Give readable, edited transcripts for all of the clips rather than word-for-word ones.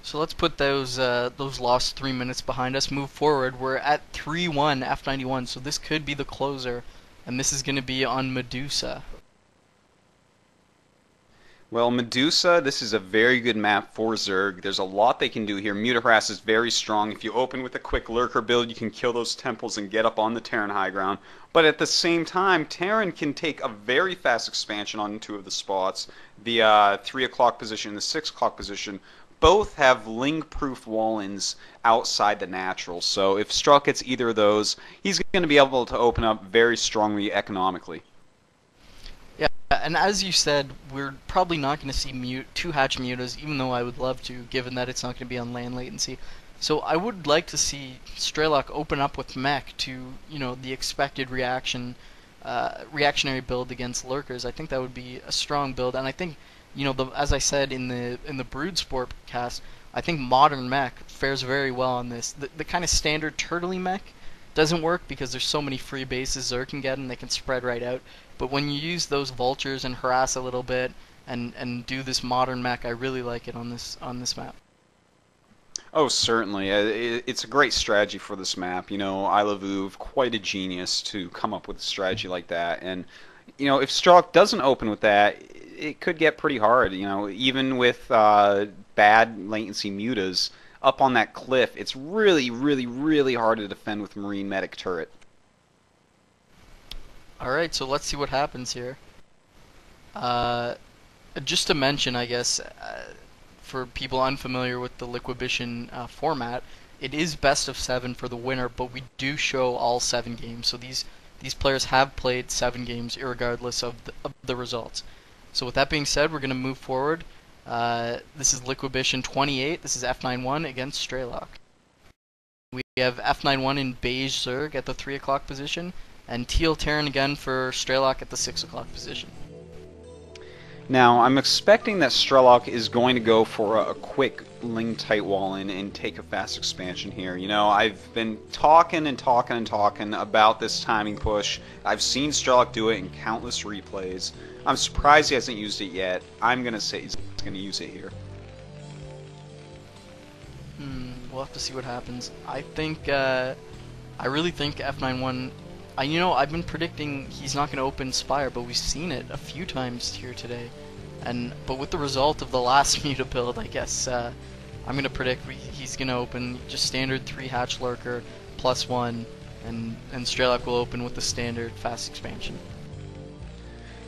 So let's put those lost 3 minutes behind us. Move forward. We're at 3-1 F91, so this could be the closer, and this is going to be on Medusa. Well, Medusa, this is a very good map for Zerg. There's a lot they can do here. Muta Harass is very strong. If you open with a quick Lurker build, you can kill those temples and get up on the Terran high ground. But at the same time, Terran can take a very fast expansion on two of the spots. The 3 o'clock position and the 6 o'clock position both have Ling-proof wall-ins outside the natural. So if Strelok gets either of those, he's going to be able to open up very strongly economically. Yeah, and as you said, we're probably not going to see two hatch mutas, even though I would love to, given that it's not going to be on land latency. So I would like to see Strelok open up with mech to, the expected reactionary build against lurkers. I think that would be a strong build, and I think, as I said in the Brood Sport cast, I think modern mech fares very well on this. The kind of standard turtley mech doesn't work because there's so many free bases Zerg can get and they can spread right out. But when you use those vultures and harass a little bit and do this modern mech, I really like it on this map. Oh, certainly. It's a great strategy for this map. Isle of Uv, quite a genius to come up with a strategy like that. And, if Strelok doesn't open with that, it could get pretty hard. Even with bad latency mutas, up on that cliff, it's really, really, really hard to defend with Marine Medic turret. Alright, so let's see what happens here. Just to mention, I guess, for people unfamiliar with the Liquibition format, it is best of 7 for the winner, but we do show all 7 games. So these players have played 7 games irregardless of the results. So with that being said, we're going to move forward. This is Liquibition 28. This is F91 against Strelok. We have F91 in beige Zerg at the 3 o'clock position, and teal Terran again for Strelok at the 6 o'clock position. Now, I'm expecting that Strelok is going to go for a quick Ling tight wall in and take a fast expansion here. I've been talking and talking and talking about this timing push. I've seen Strelok do it in countless replays. I'm surprised he hasn't used it yet. I'm going to say he's going to use it here. We'll have to see what happens. I really think F91... I've been predicting he's not going to open Spire, but we've seen it a few times here today. But with the result of the last Muta build, I guess I'm going to predict he's going to open just standard 3 hatch lurker +1, and Strelok will open with the standard fast expansion.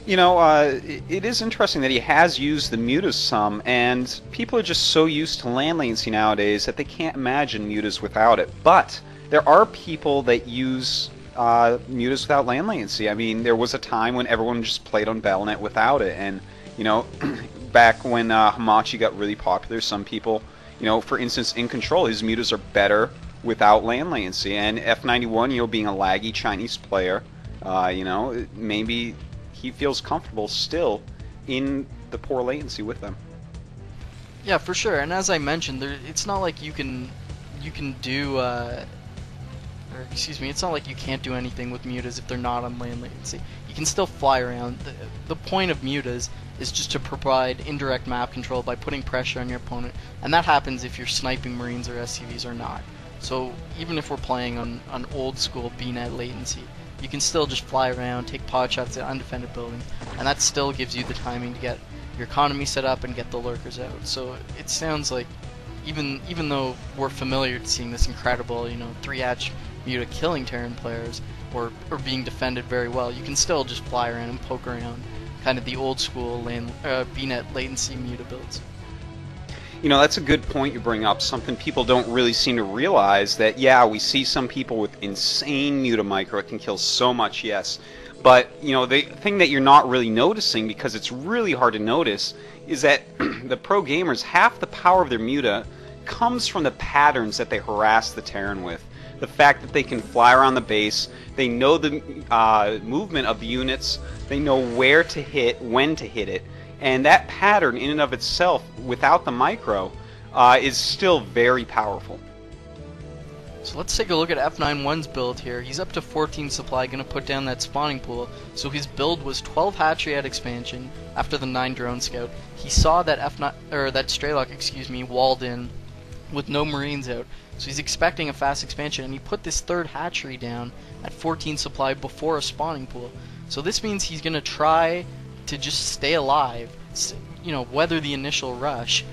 It is interesting that he has used the mutas some, and people are just so used to land latency nowadays that they can't imagine mutas without it. But there are people that use mutas without land latency. I mean, there was a time when everyone just played on Battle.net without it, and back when Hamachi got really popular, some people, for instance, in Control, his mutas are better without land latency, and F91, being a laggy Chinese player, maybe he feels comfortable still in the poor latency with them. Yeah, for sure. And as I mentioned, it's not like you can do it's not like you can't do anything with mutas if they're not on land latency. You can still fly around. The point of mutas is just to provide indirect map control by putting pressure on your opponent, and that happens if you're sniping Marines or SCVs or not. So even if we're playing on old school BNet latency, you can still just fly around, take pod shots at undefended buildings, and that still gives you the timing to get your economy set up and get the lurkers out. So it sounds like even though we're familiar to seeing this incredible, 3-hatch Muta killing Terran players or being defended very well, you can still just fly around and poke around kind of the old school BNet latency Muta builds. That's a good point you bring up, something people don't really seem to realize, that yeah, we see some people with insane Muta micro, it can kill so much, yes, but the thing that you're not really noticing, because it's really hard to notice, is that the pro gamers, half the power of their Muta comes from the patterns that they harass the Terran with. The fact that they can fly around the base, they know the movement of the units, they know where to hit, when to hit it, and that pattern in and of itself, without the micro, is still very powerful. So let's take a look at F91's build here. He's up to 14 supply, going to put down that spawning pool. So his build was 12 hatchery at expansion after the 9 drone scout. He saw that that Strelok, walled in with no Marines out. So he's expecting a fast expansion, and he put this third hatchery down at 14 supply before a spawning pool. So this means he's going to try to just stay alive, you know, weather the initial rush,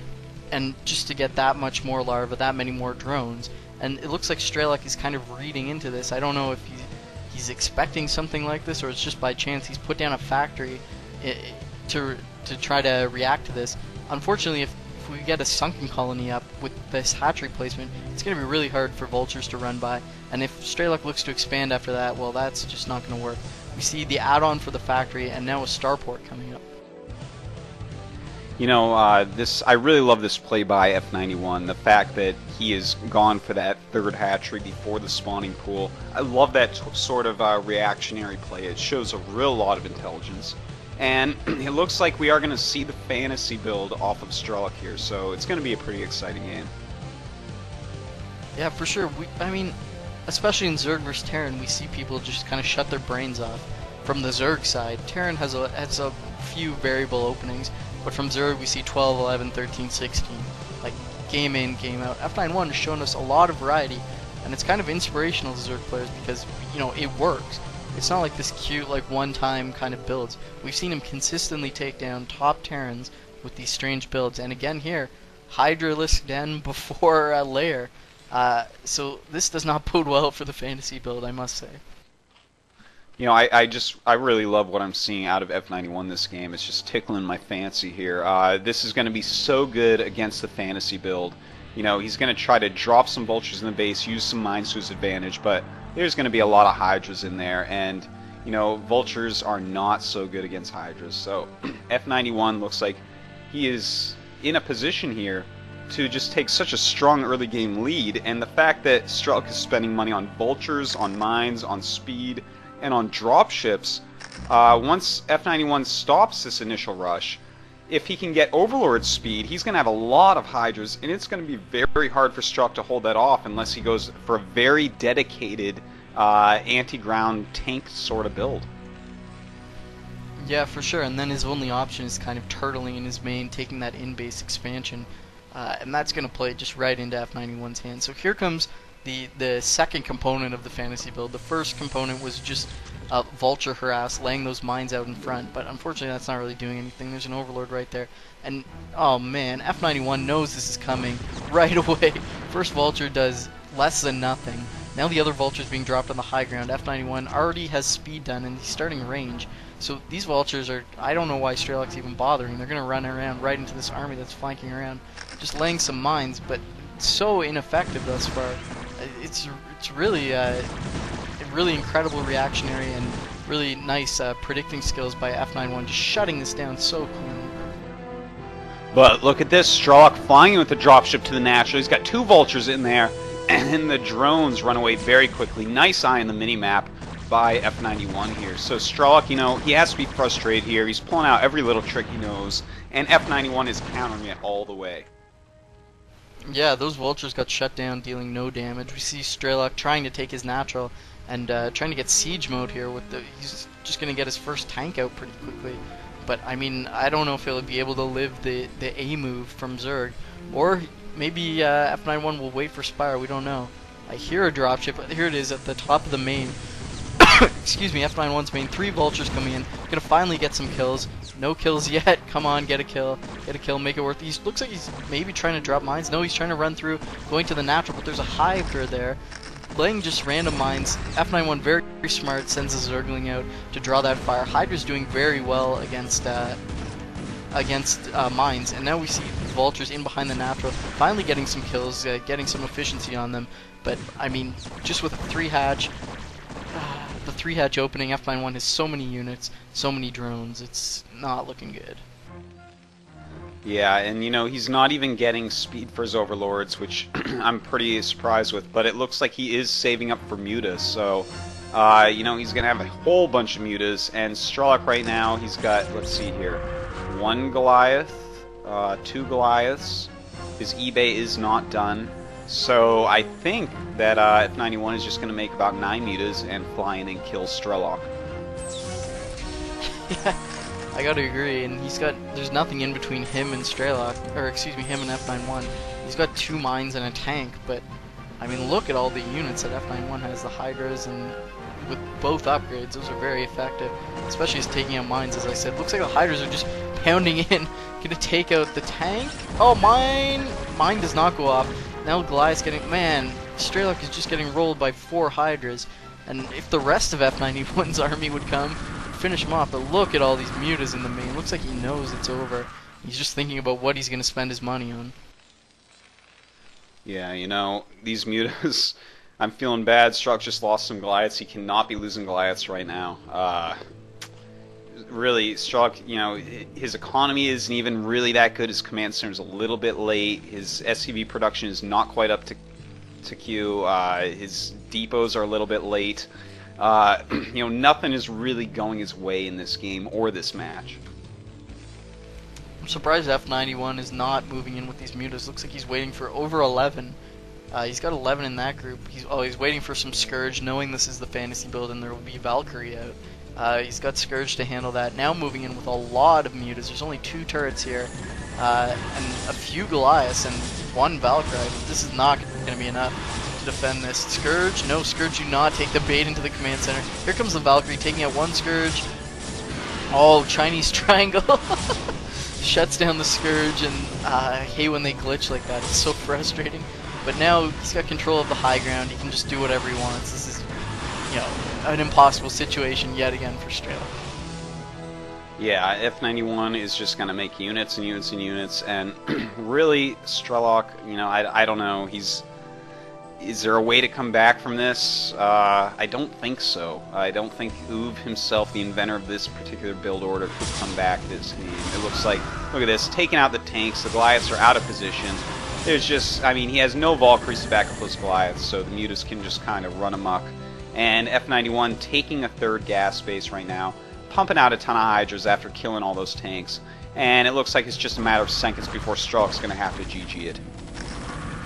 and just to get that much more larvae, that many more drones. And it looks like Strelok is kind of reading into this. I don't know if he's expecting something like this, or it's just by chance he's put down a factory to try to react to this. Unfortunately, if we get a sunken colony up with this hatchery placement, it's going to be really hard for vultures to run by. And if Strelok looks to expand after that, well, that's just not going to work. We see the add-on for the factory, and now a starport coming up. You know, I really love this play by F91. The fact that he has gone for that third hatchery before the spawning pool. I love that sort of reactionary play. It shows a real lot of intelligence. And it looks like we are going to see the fantasy build off of Strelok here, so it's going to be a pretty exciting game. Yeah, for sure. I mean, especially in Zerg vs. Terran, we see people just kind of shut their brains off. From the Zerg side, Terran has a few variable openings, but from Zerg we see 12, 11, 13, 16. Like, game in, game out. F91 has shown us a lot of variety, and it's kind of inspirational to Zerg players because, you know, it works. It's not like this cute, like, one-time kind of builds. We've seen him consistently take down top Terrans with these strange builds, and again here, Hydralisk Den before a lair. So this does not bode well for the fantasy build, I must say. You know, I really love what I'm seeing out of F91 this game. It's just tickling my fancy here. This is going to be so good against the fantasy build. You know, he's going to try to drop some vultures in the base, use some mines to his advantage, but there's going to be a lot of hydras in there, and, you know, vultures are not so good against hydras. So F91 looks like he is in a position here to just take such a strong early game lead, and the fact that Strelok is spending money on vultures, on mines, on speed, and on dropships, once F91 stops this initial rush, if he can get Overlord speed, he's going to have a lot of hydras, and it's going to be very hard for Strelok to hold that off unless he goes for a very dedicated anti-ground tank sort of build. Yeah, for sure, and then his only option is kind of turtling in his main, taking that in-base expansion, and that's going to play just right into F91's hand. So here comes the second component of the fantasy build. The first component was just vulture harass, laying those mines out in front, but unfortunately that's not really doing anything. There's an overlord right there, and oh man, F91 knows this is coming right away. First vulture does less than nothing. Now the other vulture's being dropped on the high ground. F91 already has speed done, and he's starting range. So these vultures are, I don't know why Strelok's even bothering. They're going to run around right into this army that's flanking around, just laying some mines, but so ineffective thus far. It's really really incredible reactionary and really nice predicting skills by F91, just shutting this down so cleanly. But look at this, Strelok flying in with the dropship to the natural. He's got two vultures in there, and the drones run away very quickly. Nice eye on the mini-map by F91 here. So Strelok, you know, he has to be frustrated here. He's pulling out every little trick he knows, and F91 is countering it all the way. Yeah, those vultures got shut down, dealing no damage. We see Strelok trying to take his natural and trying to get siege mode here. He's just going to get his first tank out pretty quickly. But, I mean, I don't know if he'll be able to live the A move from Zerg. Or maybe F91 will wait for Spire, we don't know. I hear a dropship. Here it is at the top of the main. Excuse me, F91's main. 3 vultures coming in. Gonna finally get some kills. No kills yet. Come on, get a kill. Get a kill, make it worth it. He looks like he's maybe trying to drop mines. No, he's trying to run through, going to the natural, but there's a Hydra there. Laying just random mines. F91 very, very smart, sends a Zergling out to draw that fire. Hydra's doing very well against mines, and now we see vultures in behind the natural, finally getting some kills, getting some efficiency on them. But I mean, just with a 3-hatch, the 3-hatch opening, F91 has so many units, so many drones. It's not looking good. Yeah, and you know, he's not even getting speed for his overlords, which I'm pretty surprised with, but it looks like he is saving up for mutas, so you know, he's gonna have a whole bunch of mutas. And Strelok right now, he's got, let's see here, 1 Goliath, 2 Goliaths. His eBay is not done, so I think that F91 is just gonna make about 9 mutas and fly in and kill Strelok. Yeah. I gotta agree, and there's nothing in between him and Strelok, or excuse me, him and F91. He's got 2 mines and a tank, but I mean, look at all the units that F91 has, the Hydras, and with both upgrades, those are very effective, especially as taking out mines, as I said. Looks like the Hydras are just pounding in, gonna take out the tank. Oh, mine does not go off. Now Goliath's getting, man, Strelok is just getting rolled by 4 Hydras, and if the rest of F91's army would come, finish him off, but look at all these mutas in the main. Looks like he knows it's over. He's just thinking about what he's gonna spend his money on. Yeah, you know, these mutas, I'm feeling bad. Strelok just lost some Goliaths. He cannot be losing Goliaths right now. Really, Strelok, you know, his economy isn't even really that good. His command center's a little bit late. His SCV production is not quite up to Q. His depots are a little bit late. You know, nothing is really going his way in this game or this match. I'm surprised F91 is not moving in with these mutas. Looks like he's waiting for over 11. He's got 11 in that group. He's waiting for some Scourge, knowing this is the fantasy build and there will be Valkyrie out. He's got Scourge to handle that. Now moving in with a lot of mutas. There's only 2 turrets here, and a few Goliaths and 1 Valkyrie. This is not going to be enough to defend this. Scourge, no, Scourge do not take the bait into the command center. Here comes the Valkyrie taking out 1 Scourge. Oh, Chinese triangle. Shuts down the Scourge, and I hate when they glitch like that. It's so frustrating. But now he's got control of the high ground. He can just do whatever he wants. This is, you know, an impossible situation yet again for Strelok. Yeah, F91 is just going to make units and units and units, and really, Strelok, you know, I don't know. Is there a way to come back from this? I don't think so. I don't think Uv himself, the inventor of this particular build order, could come back this game. It looks like, look at this, taking out the tanks, the Goliaths are out of position. There's just, I mean, he has no Valkyries to back up those Goliaths, so the mutas can just kind of run amok. And F91 taking a 3rd gas base right now, pumping out a ton of Hydras after killing all those tanks. And it looks like it's just a matter of seconds before Strelok's going to have to GG it.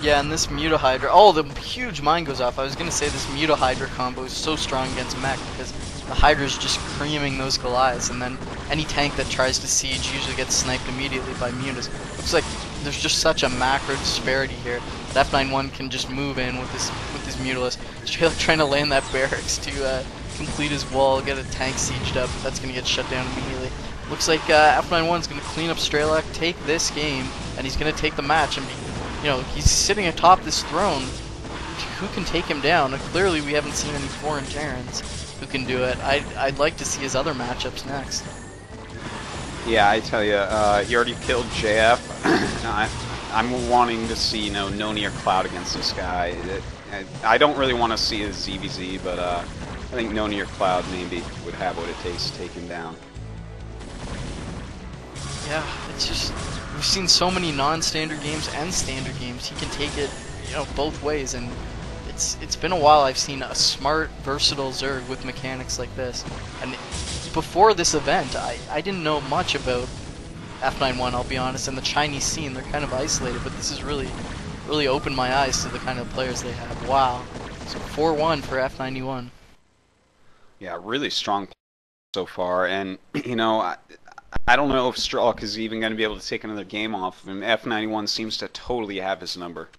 Yeah, and this Muta Hydra, oh, the huge mine goes off. I was going to say this Muta Hydra combo is so strong against mech because the Hydra's just creaming those Goliaths, and then any tank that tries to siege usually gets sniped immediately by mutas. Looks like there's just such a macro disparity here that F91 can just move in with this Mutalist, Strelok trying to land that barracks to complete his wall, get a tank sieged up, but that's going to get shut down immediately. Looks like F91 is going to clean up Strelok, take this game, and he's going to take the match and be, you know, he's sitting atop this throne. Who can take him down? Clearly, we haven't seen any foreign Terrans who can do it. I'd like to see his other matchups next. Yeah, I tell you, he already killed JF. I'm wanting to see, you know, Noni or Cloud against this guy. I don't really want to see his ZVZ, but I think Noni or Cloud maybe would have what it takes to take him down. Yeah, it's just, we've seen so many non-standard games and standard games. He can take it, you know, both ways, and it's been a while I've seen a smart, versatile Zerg with mechanics like this. And before this event, I didn't know much about F91, I'll be honest, and the Chinese scene. They're kind of isolated, but this has really opened my eyes to the kind of players they have. Wow. So 4-1 for F91. Yeah, really strong so far, and, you know, I don't know if Strelok is even going to be able to take another game off of him. F91 seems to totally have his number.